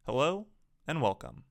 Hello, and welcome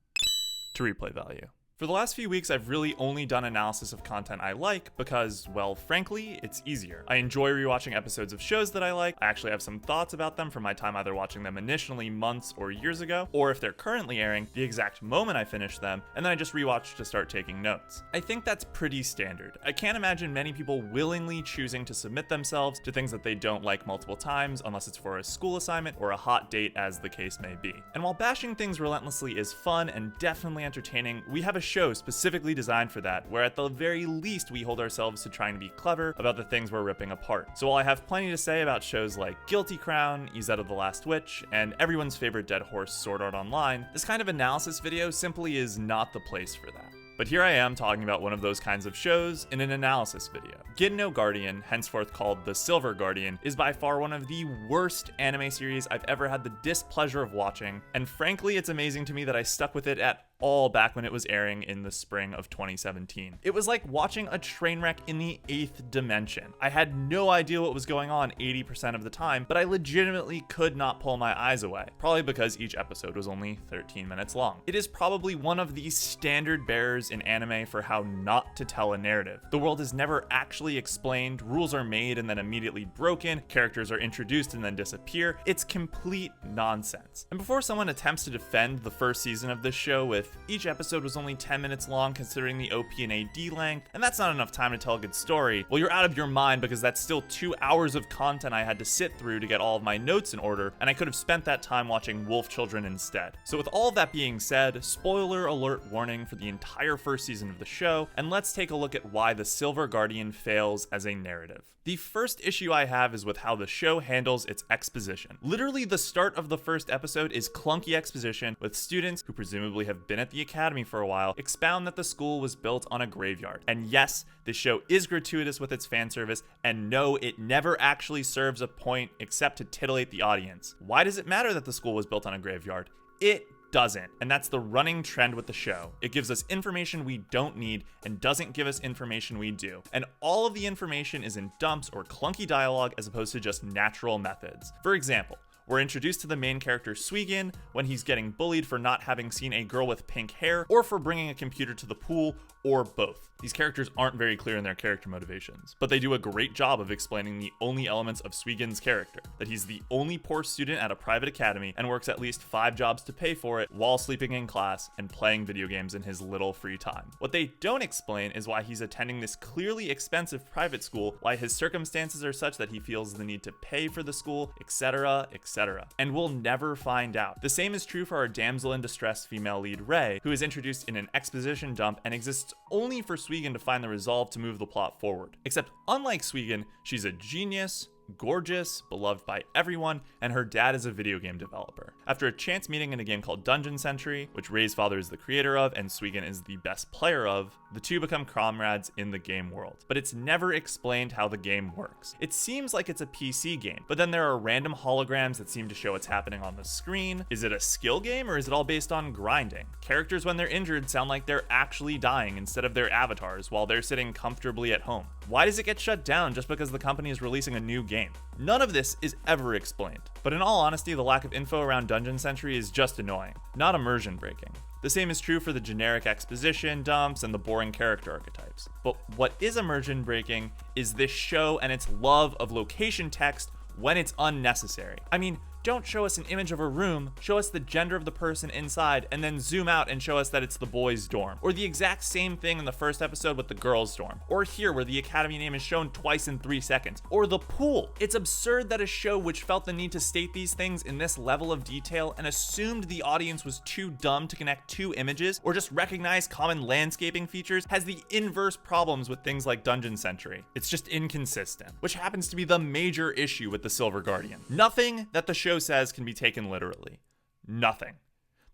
to Replay Value. For the last few weeks, I've really only done analysis of content I like because, well, frankly, it's easier. I enjoy rewatching episodes of shows that I like. I actually have some thoughts about them from my time either watching them initially months or years ago, or if they're currently airing, the exact moment I finish them, and then I just rewatch to start taking notes. I think that's pretty standard. I can't imagine many people willingly choosing to submit themselves to things that they don't like multiple times, unless it's for a school assignment or a hot date, as the case may be. And while bashing things relentlessly is fun and definitely entertaining, we have a show specifically designed for that, where at the very least we hold ourselves to trying to be clever about the things we're ripping apart. So while I have plenty to say about shows like Guilty Crown, Izetta the Last Witch, and everyone's favorite dead horse Sword Art Online, this kind of analysis video simply is not the place for that. But here I am talking about one of those kinds of shows in an analysis video. Gin no Guardian, henceforth called The Silver Guardian, is by far one of the worst anime series I've ever had the displeasure of watching, and frankly it's amazing to me that I stuck with it at all back when it was airing in the spring of 2017. It was like watching a train wreck in the 8th dimension. I had no idea what was going on 80% of the time, but I legitimately could not pull my eyes away, probably because each episode was only 13 minutes long. It is probably one of the standard bearers in anime for how not to tell a narrative. The world is never actually explained, rules are made and then immediately broken, characters are introduced and then disappear. It's complete nonsense. And before someone attempts to defend the first season of this show with each episode was only 10 minutes long considering the OP and AD length, and that's not enough time to tell a good story, well, you're out of your mind, because that's still 2 hours of content I had to sit through to get all of my notes in order, and I could have spent that time watching Wolf Children instead. So with all of that being said, spoiler alert warning for the entire first season of the show, and let's take a look at why The Silver Guardian fails as a narrative. The first issue I have is with how the show handles its exposition. Literally, the start of the first episode is clunky exposition, with students, who presumably have been at the academy for a while, expound that the school was built on a graveyard. And yes, this show is gratuitous with its fan service, and no, it never actually serves a point except to titillate the audience. Why does it matter that the school was built on a graveyard? It doesn't, and that's the running trend with the show. It gives us information we don't need and doesn't give us information we do. And all of the information is in dumps or clunky dialogue as opposed to just natural methods. For example, we're introduced to the main character Suigin when he's getting bullied for not having seen a girl with pink hair or for bringing a computer to the pool, or both. These characters aren't very clear in their character motivations, but they do a great job of explaining the only elements of Suigin's character, that he's the only poor student at a private academy and works at least 5 jobs to pay for it while sleeping in class and playing video games in his little free time. What they don't explain is why he's attending this clearly expensive private school, why his circumstances are such that he feels the need to pay for the school, etc., etc. And we'll never find out. The same is true for our damsel in distress female lead Rei, who is introduced in an exposition dump and exists only for Suigin to find the resolve to move the plot forward. Except unlike Suigin, she's a genius, gorgeous, beloved by everyone, and her dad is a video game developer. After a chance meeting in a game called Dungeon Century, which Rei's father is the creator of and Suigin is the best player of, the two become comrades in the game world. But it's never explained how the game works. It seems like it's a PC game, but then there are random holograms that seem to show what's happening on the screen. Is it a skill game, or is it all based on grinding? Characters, when they're injured, sound like they're actually dying instead of their avatars while they're sitting comfortably at home. Why does it get shut down just because the company is releasing a new game? None of this is ever explained. But in all honesty, the lack of info around Dungeon Century is just annoying, not immersion breaking. The same is true for the generic exposition dumps and the boring character archetypes. But what is immersion breaking is this show and its love of location text when it's unnecessary. I mean, don't show us an image of a room, show us the gender of the person inside, and then zoom out and show us that it's the boys' dorm. Or the exact same thing in the first episode with the girls' dorm. Or here, where the academy name is shown twice in 3 seconds. Or the pool. It's absurd that a show which felt the need to state these things in this level of detail and assumed the audience was too dumb to connect 2 images or just recognize common landscaping features has the inverse problems with things like Dungeon Century. It's just inconsistent, which happens to be the major issue with The Silver Guardian. Nothing that the show says can be taken literally. Nothing.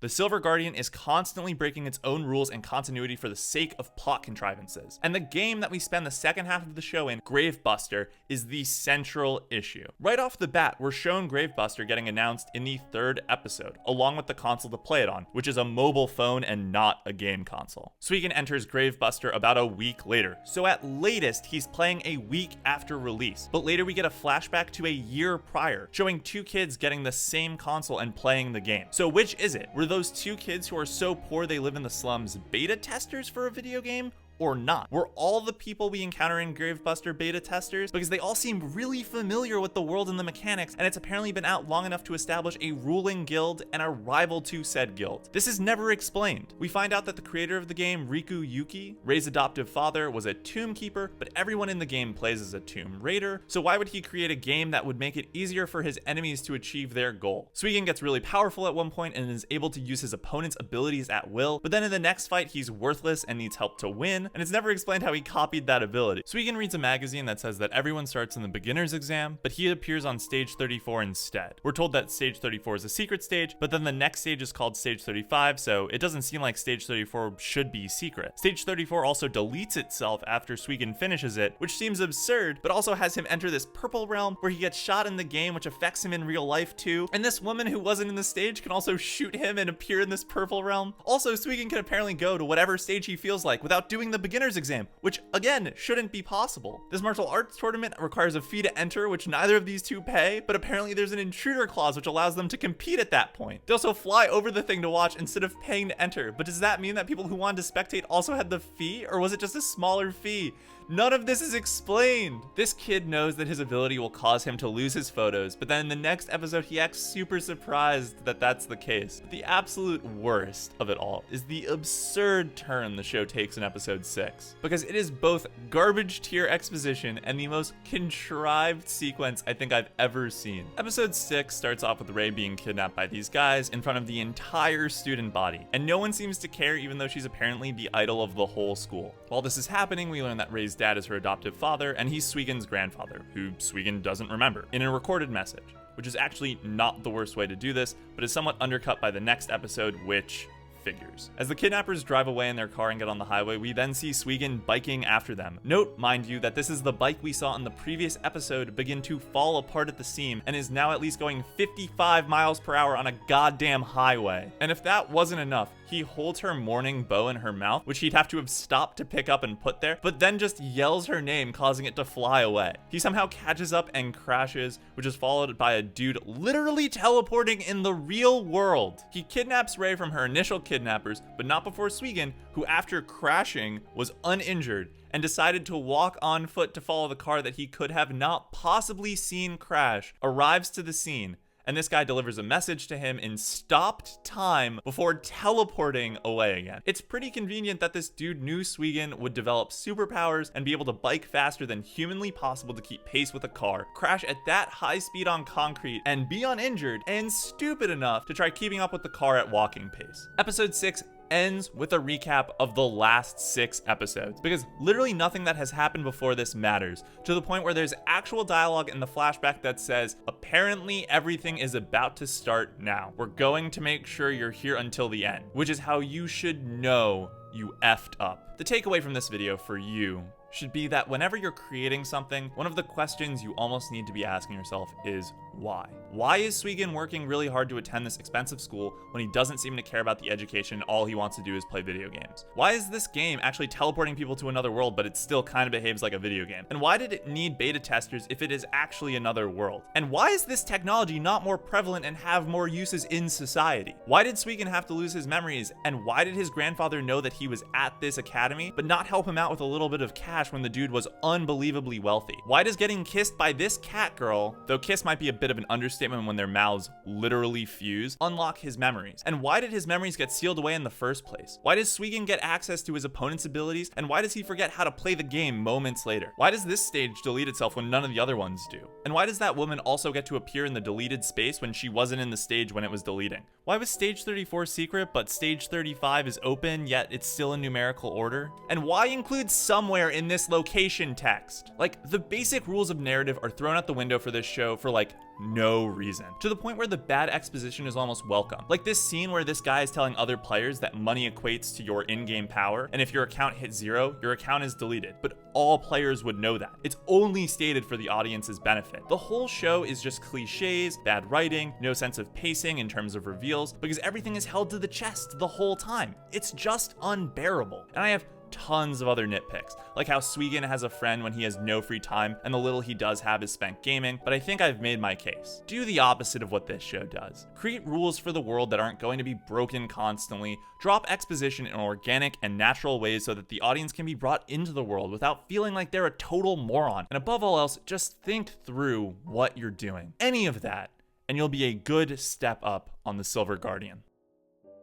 The Silver Guardian is constantly breaking its own rules and continuity for the sake of plot contrivances. And the game that we spend the second half of the show in, Gravebuster, is the central issue. Right off the bat, we're shown Gravebuster getting announced in the 3rd episode, along with the console to play it on, which is a mobile phone and not a game console. Suigin enters Gravebuster about a week later, so at latest, he's playing a week after release. But later we get a flashback to a year prior, showing 2 kids getting the same console and playing the game. So which is it? Were those two kids who are so poor they live in the slums beta testers for a video game? Or not? Were all the people we encounter in Gravebuster beta testers? Because they all seem really familiar with the world and the mechanics, and it's apparently been out long enough to establish a ruling guild and a rival to said guild. This is never explained. We find out that the creator of the game, Riku Yuki, Rei's adoptive father, was a tomb keeper, but everyone in the game plays as a tomb raider, so why would he create a game that would make it easier for his enemies to achieve their goal? Suigen gets really powerful at one point and is able to use his opponent's abilities at will, but then in the next fight he's worthless and needs help to win, and it's never explained how he copied that ability. Suigen reads a magazine that says that everyone starts in the beginner's exam, but he appears on stage 34 instead. We're told that stage 34 is a secret stage, but then the next stage is called stage 35, so it doesn't seem like stage 34 should be secret. Stage 34 also deletes itself after Suigen finishes it, which seems absurd, but also has him enter this purple realm where he gets shot in the game, which affects him in real life too, and this woman who wasn't in the stage can also shoot him and appear in this purple realm. Also, Suigen can apparently go to whatever stage he feels like without doing the beginner's exam, which again shouldn't be possible. This martial arts tournament requires a fee to enter, which neither of these two pay, but apparently there's an intruder clause which allows them to compete at that point. They also fly over the thing to watch instead of paying to enter, but does that mean that people who wanted to spectate also had the fee, or was it just a smaller fee? None of this is explained. This kid knows that his ability will cause him to lose his photos, but then in the next episode he acts super surprised that that's the case. But the absolute worst of it all is the absurd turn the show takes in episode 6, because it is both garbage tier exposition and the most contrived sequence I think I've ever seen. Episode 6 starts off with Rei being kidnapped by these guys in front of the entire student body, and no one seems to care even though she's apparently the idol of the whole school. While this is happening, we learn that Rei's dad is her adoptive father, and he's Suigen's grandfather, who Suigen doesn't remember, in a recorded message, which is actually not the worst way to do this, but is somewhat undercut by the next episode, which figures. As the kidnappers drive away in their car and get on the highway, we then see Suigen biking after them. Note, mind you, that this is the bike we saw in the previous episode begin to fall apart at the seam and is now at least going 55 miles per hour on a goddamn highway. And if that wasn't enough, he holds her mourning bow in her mouth, which he'd have to have stopped to pick up and put there, but then just yells her name, causing it to fly away. He somehow catches up and crashes, which is followed by a dude literally teleporting in the real world. He kidnaps Rei from her initial kidnappers, but not before Suigen, who after crashing was uninjured and decided to walk on foot to follow the car that he could have not possibly seen crash, arrives to the scene. And this guy delivers a message to him in stopped time before teleporting away again. It's pretty convenient that this dude knew Suigen would develop superpowers and be able to bike faster than humanly possible to keep pace with a car, crash at that high speed on concrete, and be uninjured, and stupid enough to try keeping up with the car at walking pace. Episode 6 ends with a recap of the last 6 episodes, because literally nothing that has happened before this matters, to the point where there's actual dialogue in the flashback that says, apparently everything is about to start now. We're going to make sure you're here until the end, which is how you should know you effed up. The takeaway from this video for you should be that whenever you're creating something, one of the questions you almost need to be asking yourself is why? Why is Suigen working really hard to attend this expensive school when he doesn't seem to care about the education? All he wants to do is play video games. Why is this game actually teleporting people to another world, but it still kind of behaves like a video game? And why did it need beta testers if it is actually another world? And why is this technology not more prevalent and have more uses in society? Why did Suigen have to lose his memories? And why did his grandfather know that he was at this academy, but not help him out with a little bit of cash when the dude was unbelievably wealthy? Why does getting kissed by this cat girl, though kiss might be a bit of an understatement when their mouths literally fuse, unlock his memories? And why did his memories get sealed away in the first place? Why does Suigen get access to his opponent's abilities? And why does he forget how to play the game moments later? Why does this stage delete itself when none of the other ones do? And why does that woman also get to appear in the deleted space when she wasn't in the stage when it was deleting? Why was stage 34 secret, but stage 35 is open, yet it's still in numerical order? And why include somewhere in this location text? Like, the basic rules of narrative are thrown out the window for this show for like no reason, to the point where the bad exposition is almost welcome. Like this scene where this guy is telling other players that money equates to your in-game power, and if your account hits 0, your account is deleted, but all players would know that. It's only stated for the audience's benefit. The whole show is just cliches, bad writing, no sense of pacing in terms of reveals, because everything is held to the chest the whole time. It's just unbearable. And I have tons of other nitpicks, like how Swegan has a friend when he has no free time and the little he does have is spent gaming, but I think I've made my case. Do the opposite of what this show does. Create rules for the world that aren't going to be broken constantly, drop exposition in organic and natural ways so that the audience can be brought into the world without feeling like they're a total moron, and above all else, just think through what you're doing. Any of that, and you'll be a good step up on the Silver Guardian.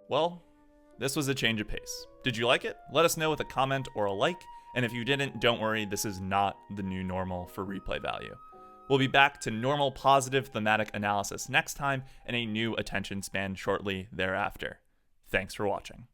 Well, this was a change of pace. Did you like it? Let us know with a comment or a like, and if you didn't, don't worry, this is not the new normal for replay value. We'll be back to normal positive thematic analysis next time and a new attention span shortly thereafter. Thanks for watching.